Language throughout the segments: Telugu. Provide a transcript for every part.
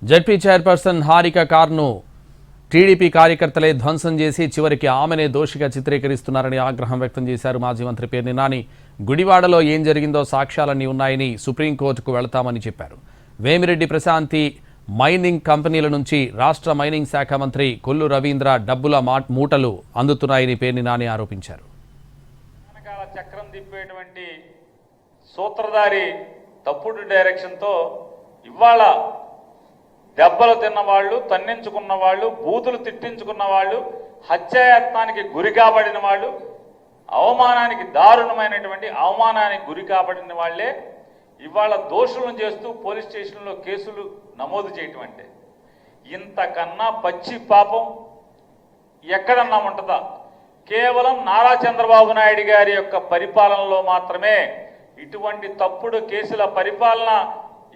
జెడ్పీ చైర్పర్సన్ హారిక కార్ను టీడీపీ కార్యకర్తలే ధ్వంసం చేసి చివరికి ఆమెనే దోషిగా చిత్రీకరిస్తున్నారని ఆగ్రహం వ్యక్తం చేశారు మాజీ మంత్రి పేర్ని నాని. గుడివాడలో ఏం జరిగిందో సాక్ష్యాలన్నీ ఉన్నాయని సుప్రీంకోర్టుకు వెళతామని చెప్పారు. వేమిరెడ్డి ప్రశాంతి మైనింగ్ కంపెనీల నుంచి రాష్ట్ర మైనింగ్ శాఖ మంత్రి కొల్లు రవీంద్ర డబ్బుల మూటలు అందుతున్నాయని పేర్ని నాని ఆరోపించారు. చక్రం తిప్పేటువంటి సూత్రధారి తప్పుడు డైరెక్షన్తో ఇవాళ దెబ్బలు తిన్నవాళ్ళు, తన్నించుకున్న వాళ్ళు, బూతులు తిట్టించుకున్న వాళ్ళు, హత్యాయత్నానికి గురి కాబడిన వాళ్ళు, అవమానానికి దారుణమైనటువంటి అవమానానికి గురి కాబడిన వాళ్లే ఇవాళ దోషులను చేస్తూ పోలీస్ స్టేషన్లో కేసులు నమోదు చేయటం అంటే ఇంతకన్నా పచ్చి పాపం ఎక్కడన్నా ఉంటుందా? కేవలం నారా చంద్రబాబు నాయుడు గారి యొక్క పరిపాలనలో మాత్రమే ఇటువంటి తప్పుడు కేసుల పరిపాలన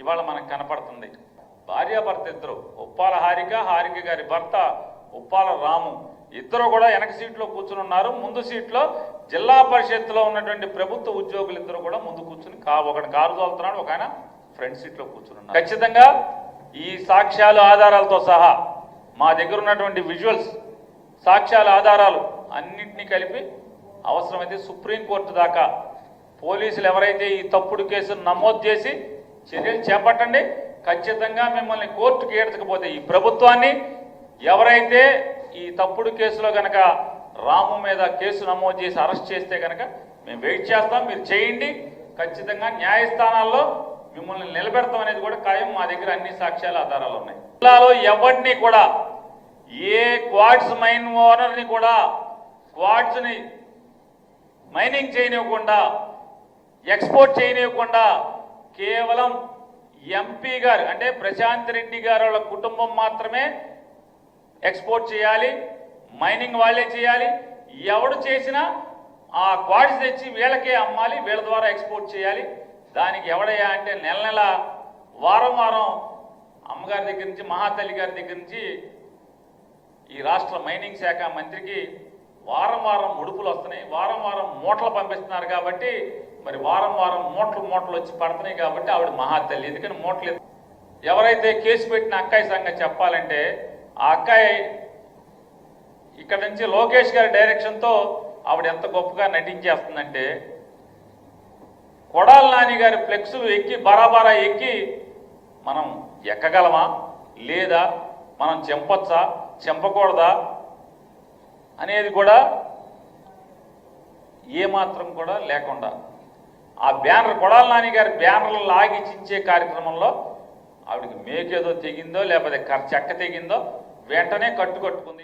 ఇవాళ మనకు కనపడుతుంది. భార్యాభర్త ఇద్దరు, ఉప్పాల హారిక గారి భర్త ఉప్పాల రాము, ఇద్దరు కూడా వెనక సీట్లో కూర్చుని ఉన్నారు. ముందు సీట్లో జిల్లా పరిషత్తులో ఉన్నటువంటి ప్రభుత్వ ఉద్యోగులు ఇద్దరు కూడా ముందు కూర్చుని ఒకటి కారు తోలుతున్నాడు, ఒక ఆయన ఫ్రంట్ సీట్లో కూర్చుని ఉన్నారు. ఖచ్చితంగా ఈ సాక్ష్యాలు ఆధారాలతో సహా మా దగ్గర ఉన్నటువంటి విజువల్స్, సాక్ష్యాల ఆధారాలు అన్నింటినీ కలిపి అవసరమైతే సుప్రీంకోర్టు దాకా పోలీసులు ఎవరైతే ఈ తప్పుడు కేసును నమోదు చేసి చర్యలు చేపట్టండి. ఖచ్చితంగా మిమ్మల్ని కోర్టుకి ఏడ్చకపోతే ఈ ప్రభుత్వాన్ని ఎవరైతే ఈ తప్పుడు కేసులో కనుక రాము మీద కేసు నమోదు చేసి అరెస్ట్ చేస్తే కనుక మేము వెయిట్ చేస్తాం. మీరు చేయండి, ఖచ్చితంగా న్యాయస్థానాల్లో మిమ్మల్ని నిలబెడతాం అనేది కూడా ఖాయం. మా దగ్గర అన్ని సాక్ష్యాల ఆధారాలు ఉన్నాయి. జిల్లాలో ఎవరిని కూడా ఏ క్వార్ట్స్ మైన్ ఓనర్ని కూడా క్వార్ట్స్ని మైనింగ్ చేయనివ్వకుండా, ఎక్స్పోర్ట్ చేయనివ్వకుండా కేవలం ఎంపీ గారు అంటే ప్రశాంత్ రెడ్డి గారు వాళ్ళ కుటుంబం మాత్రమే ఎక్స్పోర్ట్ చేయాలి, మైనింగ్ వాళ్ళే చేయాలి. ఎవడు చేసినా ఆ క్వార్ట్స్ తెచ్చి వీళ్ళకే అమ్మాలి, వీళ్ళ ద్వారా ఎక్స్పోర్ట్ చేయాలి. దానికి ఎవడయ్యా అంటే నెల నెల వారం వారం అమ్మగారి దగ్గర నుంచి, మహాతల్లి గారి దగ్గర నుంచి ఈ రాష్ట్ర మైనింగ్ శాఖ మంత్రికి వారం వారం ముడుపులు వస్తున్నాయి, వారం వారం మూటలు పంపిస్తున్నారు. కాబట్టి మరి వారం వారం మూటలు వచ్చి పడుతున్నాయి. కాబట్టి ఆవిడ మహాతల్లి. ఎందుకని మూటలు ఎవరైతే కేసు పెట్టిన అక్కాయి సంగతి చెప్పాలంటే, ఆ అక్కాయి ఇక్కడ నుంచి లోకేష్ గారి డైరెక్షన్తో ఆవిడ ఎంత గొప్పగా నటించేస్తుందంటే, కొడాలి నాని గారి ఫ్లెక్సులు ఎక్కి బరాబరా ఎక్కి మనం ఎక్కగలమా లేదా, మనం చెంపొచ్చా చెంపకూడదా అనేది కూడా ఏమాత్రం కూడా లేకుండా ఆ బ్యానర్, కొడాలి నాని గారి బ్యానర్లు లాగి చించే కార్యక్రమంలో ఆవిడకి మేకేదో తెగిందో లేకపోతే చెక్క తెగిందో వెంటనే కట్టుకుంది.